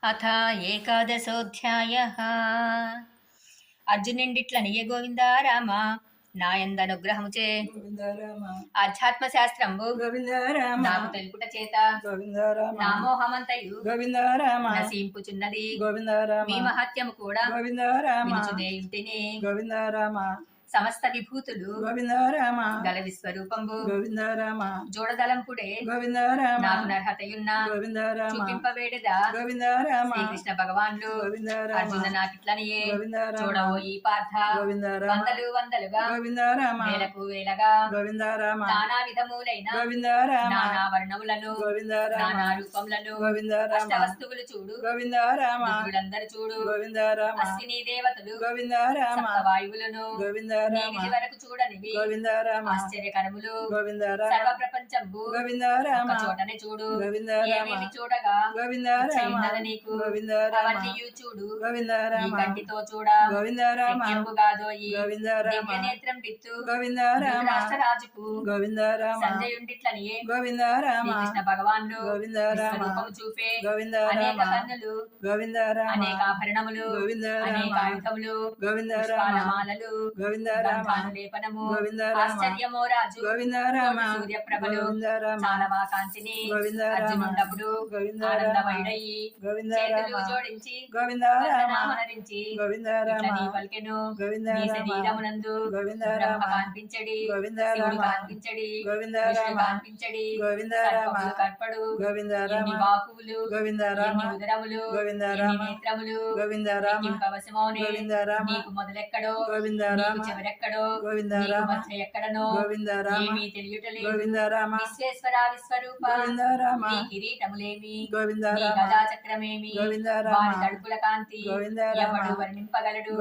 అథ ఏకాదశోऽధ్యాయः. అర్జునుండిట్లనియే గోవిందా రామ నాయందనుగ్రహముచే ఆధ్యాత్మ శాస్త్రంబు నాకు తెలుపుట చేత నామోహమంతయు నశింపుచున్నది మీ మహత్యము కూడా వినుచునే ఇంటిని సమస్త విభూతులు గల విశ్వరూపంబు జోడదలంపుడే నాకు నర్హతయున్న చూపింపవేడదా శ్రీకృష్ణ భగవాన్లు అర్జున నాకిట్లనియే చూడవోయి పార్థ వందలు వందలుగా వేలకు వేలగా నానా విధములైన నానా వర్ణములను నానా రూపములను అష్టవస్తువులు చూడు విధులందరూ చూడు అశ్విని దేవతలు సప్తవాయువులను నీ వరకు చూడనివి ఆశ్చర్యకరములు సర్వ ప్రపంచంబు ఒక చోటనే చూడు ఏమేమి చూడగా నీకు అవన్నీ చూడు ఈ కంటితో చూడ శక్యంబు గాదోయి దివ్య నేత్రం పిత్తు రాష్ట్రరాజుకు సంజయుండిట్లనియే శ్రీకృష్ణ భగవాన్లు విశ్వరూపము చూపే అనేక కన్నులు అనేక ఆభరణములు అనేక ఆయుధములు పుష్పాలమాలలు లేపనము ఆశ్చర్యమో రాజు సూర్యప్రభలు చాలా కాంతిని అర్జునుండప్పుడు ఆనందమయుడయి చేతులు జోడించి నామహరించి పలికెను నీ శరీరమునందు బ్రహ్మ కాన్పించడి శివుడు కాన్పించడి విష్ణు కాన్పించడి సర్పములు కర్పడు ఎన్ని బాహువులు ఎన్ని ఉదరములు ఎన్ని నేత్రములు ఇంపవశమోనే నీకు మొదలెక్కడో నీకు చివరెక్కడో నీకు మధ్య ఎక్కడనో ఏమీ తెలియటలేదు విశ్వేశ్వర విశ్వరూప నీ కిరీటములేమి నీ గదా చక్రమేమి వారి తడుపుల కాంతి ఎవడు వర్ణింపగలడు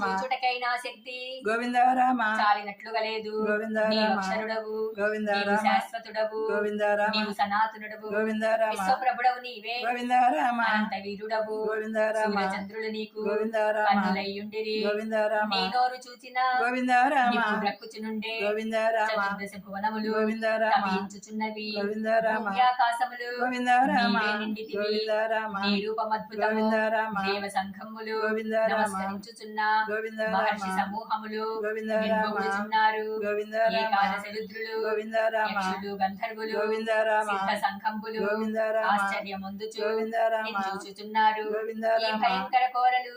చూచుటకైనా శక్తి చాలినట్లుగా లేదు నీవు అక్షరుడవు నీవు శాశ్వతుడవు నీవు సనాతనుడవు విశ్వప్రభుడవు నీవే అనంత వీరుడవు సూర్యచంద్రులు నీకు కన్నులయ్యుండిరి నీ నోరు చూచిన బ్రక్కుచునుండే చతుర్దశ భువనములు కవించుచున్నవి ఆకాశములు నీవే నిండితివి నీ రూపమద్భుతము దేవ సంఘములు నమస్కరించుచున్న మహర్షి సమూహములు నిర్మగుచున్నారు ఏకాదశ రుద్రులు యక్షులు గంధర్వులు సిద్ధ సంఘంబులు ఆశ్చర్యమొందుచు చూచుచున్నారు ఈ భయంకర కోరలు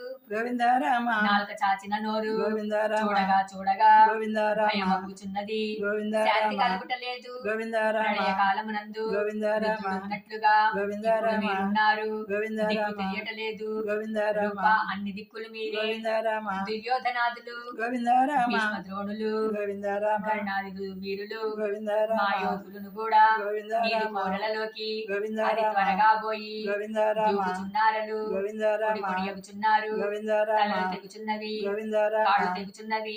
నాలుక చాచిన నోరు చూడగా చూడగా భయమగుచున్నది శాంతి కలుగుటలేదు ప్రళయ కాలమునందు ఉన్నట్లుగా మీరున్నారు దిక్కు తెలియటలేదు రూప అన్ని దిక్కులు మీరే దుర్యోధనాదులు భీష్మద్రోణులు కర్ణాది వీరులు మాయోధులను కూడా మీరు కోరలలోకి అతి త్వరగా పోయి దూకుచున్నారలు పొడియగుచున్నారు తలలు తెగుచున్నవి కాళ్ళు తెగుచున్నవి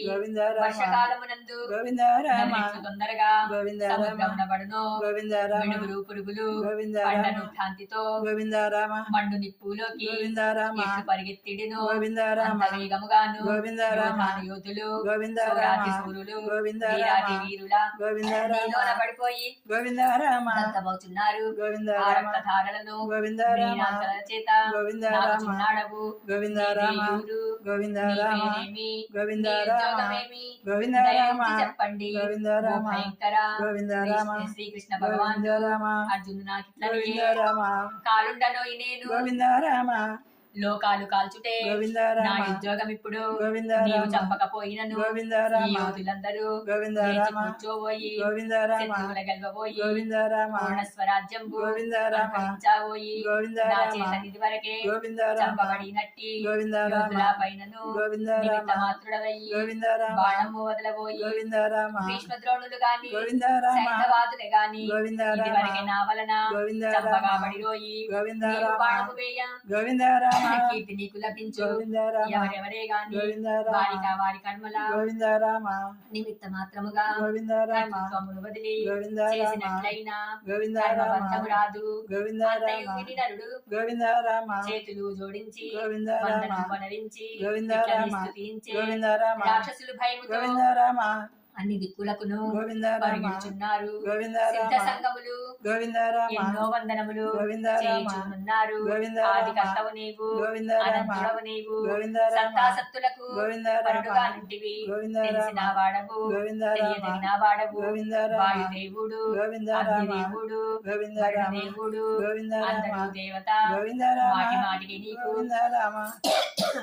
వర్షకాలమునందు తొందరగా సముద్రమునబడును మిడుగురు పురుగులు పంటను భ్రాంతితో మండు నిప్పులోకి ఎట్లు పరిగెత్తిడిను అంత వేగముగాను యోధులు సౌరాతి సూరులు వీరాతి వీరుల నీలోన పడిపోయి దత్తమవుతున్నారు ఆ రక్తధారలను నీరాంతల చేత నాకుచున్నాడవు చెప్పండి భయంకర శ్రీకృష్ణ భగవాన్ అర్జును నాకిట్లనియే కాలుండనో నేను లోకాలు కాల్చుటే నా ఉద్యోగం ఇప్పుడు నీవు చంపకపోయినను ఈ యోధులందరూ కూర్చోబోయి శత్రువుల గెలవబోయి పూర్ణ స్వరాజ్యం అనుభవించబోయి నా చేత నిధి వరకే చంపబడినట్టి యోధుల పైనను నిమిత్త మాత్రుడవయ్యి బాణము వదలబోయి భీష్మద్రోణులు గాని సైంధవాదులే గాని ఇది వరకే నా వలన చంపగాబడిరోయి బాణము వేయ కీర్తి నీకు లభించు ఎవరెవరే గాని వారి కర్మల నిమిత్త మాత్రముగా కర్తృత్వమును వదిలి చేసినట్లయినా కర్మబంధము రాదు నరుడు చేతులు జోడించి వందనం వనరించి స్తుతించే రాక్షసులు భయముతో అన్ని దిక్కులకును గోవింద రామ పరిగెడుచున్నారు గోవింద సిద్ధ రామ సంగములు గోవింద రామ ఎన్నో వందనములు గోవింద రామ చేయుచున్నారు గోవింద ఆది రామ కర్తవు నీవు గోవింద రామ అనంతుడవు నీవు గోవింద రామ సత్తాసత్తులకు గోవింద రామ పరుడుగా నుంటివి గోవింద తెలిసిన రామ వాడవు గోవింద రామ తెలియదగిన వాడవు గోవింద రామ వాయుదేవుడు గోవింద రామ అగ్నిదేవుడు గోవింద రామ దేవుడు గోవింద రామ అందరూ దేవత గోవింద రామ మాటి మాటికి నీకు గోవింద రామ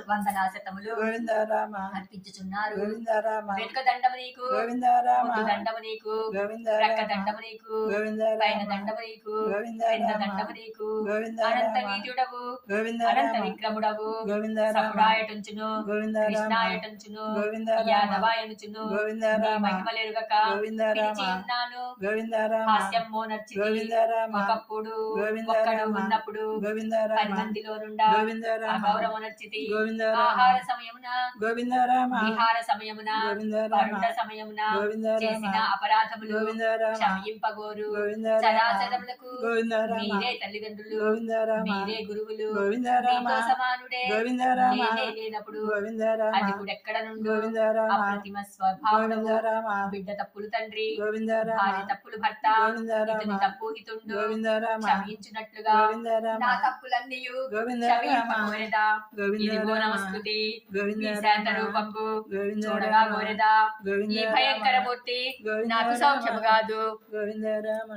వందనాశతములు గోవింద రామ అర్పించుచున్నారు గోవింద రామ వెనుక దండము నీకు గోవింద రామ ముందు దండము నీకు గోవింద ప్రక్క రామ దండము నీకు గోవింద పైన రామ దండము నీకు గోవింద కింద రామ దండము నీకు గోవింద అనంత రామ వీర్యుడవు గోవింద అనంత రామ విక్రముడవు గోవింద రామ సకుడాయటుంచును గోవింద రామ కృష్ణాయటుంచును గోవింద రామ యాదవాయనుచును గోవింద నీ రామ మహిమలెరుగక గోవింద రామ పిలిచి ఉన్నాను గోవింద రామ హాస్యం మోనర్చిది గోవింద రామ ఒకప్పుడు గోవింద ఒక్కడు రామ ఉన్నప్పుడు గోవింద 10 రామ మందిలో నుండా గోవింద రామ అగౌరవనర్చితి గోవింద రామ ఆహార సమయమున గోవింద రామ విహార సమయమున గోవింద రామ పరుండ సమయమున గోవింద రామ చేసిన అపరాధములు గోవింద రామ క్షమింపగోరు గోవింద రామ చరాచరములకు గోవింద రామ మీరే తల్లిదండ్రులు గోవింద రామ మీరే గురువులు గోవింద రామ మీతో సమానుడే గోవింద రామ నేనే లేనప్పుడు గోవింద రామ అది కూడా ఎక్కడ నుండు గోవింద రామ అప్రతిమ స్వభావము గోవింద రామ బిడ్డ తప్పులు తండ్రి గోవింద రామ భార్య తప్పులు భర్త గోవింద రామ ఇతని తప్పు హితుండు గోవింద రామ క్షమించున్నట్లుగా గోవింద రామ నా తప్పులన్నీయు గోవింద రామ క్షమింపగోరెదా గోవింద ఇదిగో రామ నమస్కృతి గోవింద ఈ రామ శాంత రూపంబు గోవింద చూడగా రామ గోరెదా గోవింద ఈ రామ భయంకర మూర్తి గోవింద నాకు రామ సౌఖ్యము కాదు గోవింద రామ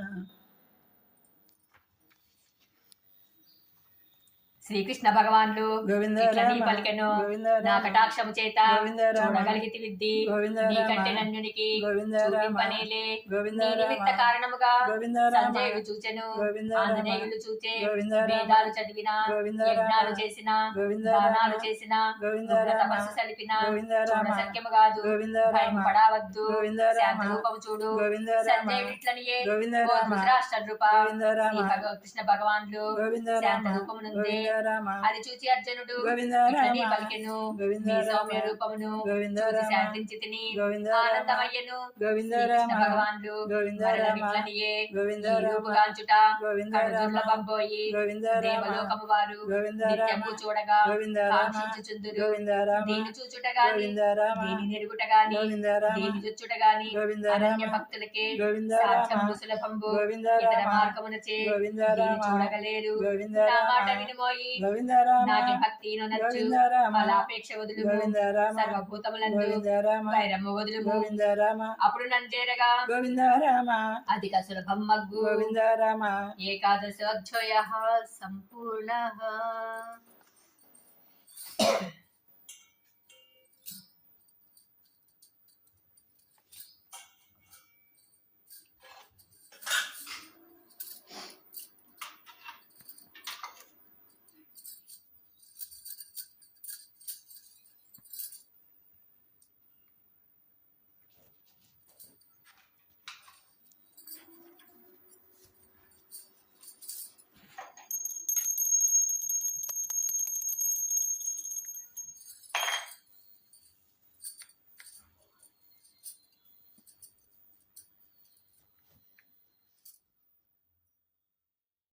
శ్రీకృష్ణ భగవాన్లు గోవింద ఇట్లా నీ రామ పలికెను గోవింద నా రామ కటాక్షము చేత గోవింద రామ చూడగలిగితి విద్ది గోవింద నీకంటే రామ నన్నునికి గోవింద రామ చూపింపనేలే గోవింద నీ రామ నిమిత్త కారణముగా గోవింద రామ సంజయుడు చూచెను గోవింద రామ ఆంజనేయులు చూచే గోవింద రామ వేదాలు చదివిన గోవింద రామ యజ్ఞాలు చేసిన గోవింద దానాలు రామ చేసిన గోవింద ఉగ్ర రామ తపస్సు సలిపిన గోవింద చూడ రామ సత్యము కాదు గోవింద భయం రామ పడవద్దు గోవింద శాంత రామ రూపము చూడు గోవింద రామ సంజయుడు ఇట్లనియే గోవింద ఓ రామ ధృతరాష్ట్రనృప గోవింద రామ కృష్ణ భగవాన్లు గోవింద శాంత రామ రూపమునుందే గోవింద రామ అది చూచి అర్జునుడు గోవింద ఇట్లని రామ పలికెను గోవింద నీ రామ సౌమ్య రూపమును గోవింద చూసి రామ శాంతించి తిని గోవింద రామ ఆనందమయ్యను గోవింద శ్రీకృష్ణ రామ భగవాన్లు గోవింద మరల రామ విట్లనియే గోవింద ఈ రామ రూపుగాంచుట గోవింద కడు రామ దుర్లభంబోయి గోవింద రామ దేవలోకము వారు గోవింద రామ నిత్యము చూడగా గోవింద రామ కాంక్షించుచుందురు గోవింద రామ దీని చూచుట గాని గోవింద రామ దీని నెరుగుట గాని గోవింద రామ దీని చుచ్చుట గాని గోవింద అనన్య రామ భక్తులకే గోవింద సాధ్యము రామ సులభంబు గోవింద ఇతర రామ మార్గమునచే గోవింద దీని రామ చూడగలేరు గోవింద నా రామ మాట వినుమోయి గోవింద రామ నాటి భక్తిను నచ్చు గోవింద రామ ఫలాపేక్ష వదులు గోవింద రామ సర్వభూతములందు గోవింద రామ వైరము వదులు గోవింద రామ అప్పుడు నన్ను చేరగా గోవింద రామ అధిక సులభం మగ్గు గోవింద రామ ఏకాదశోధ్యాయ సంపూర్ణ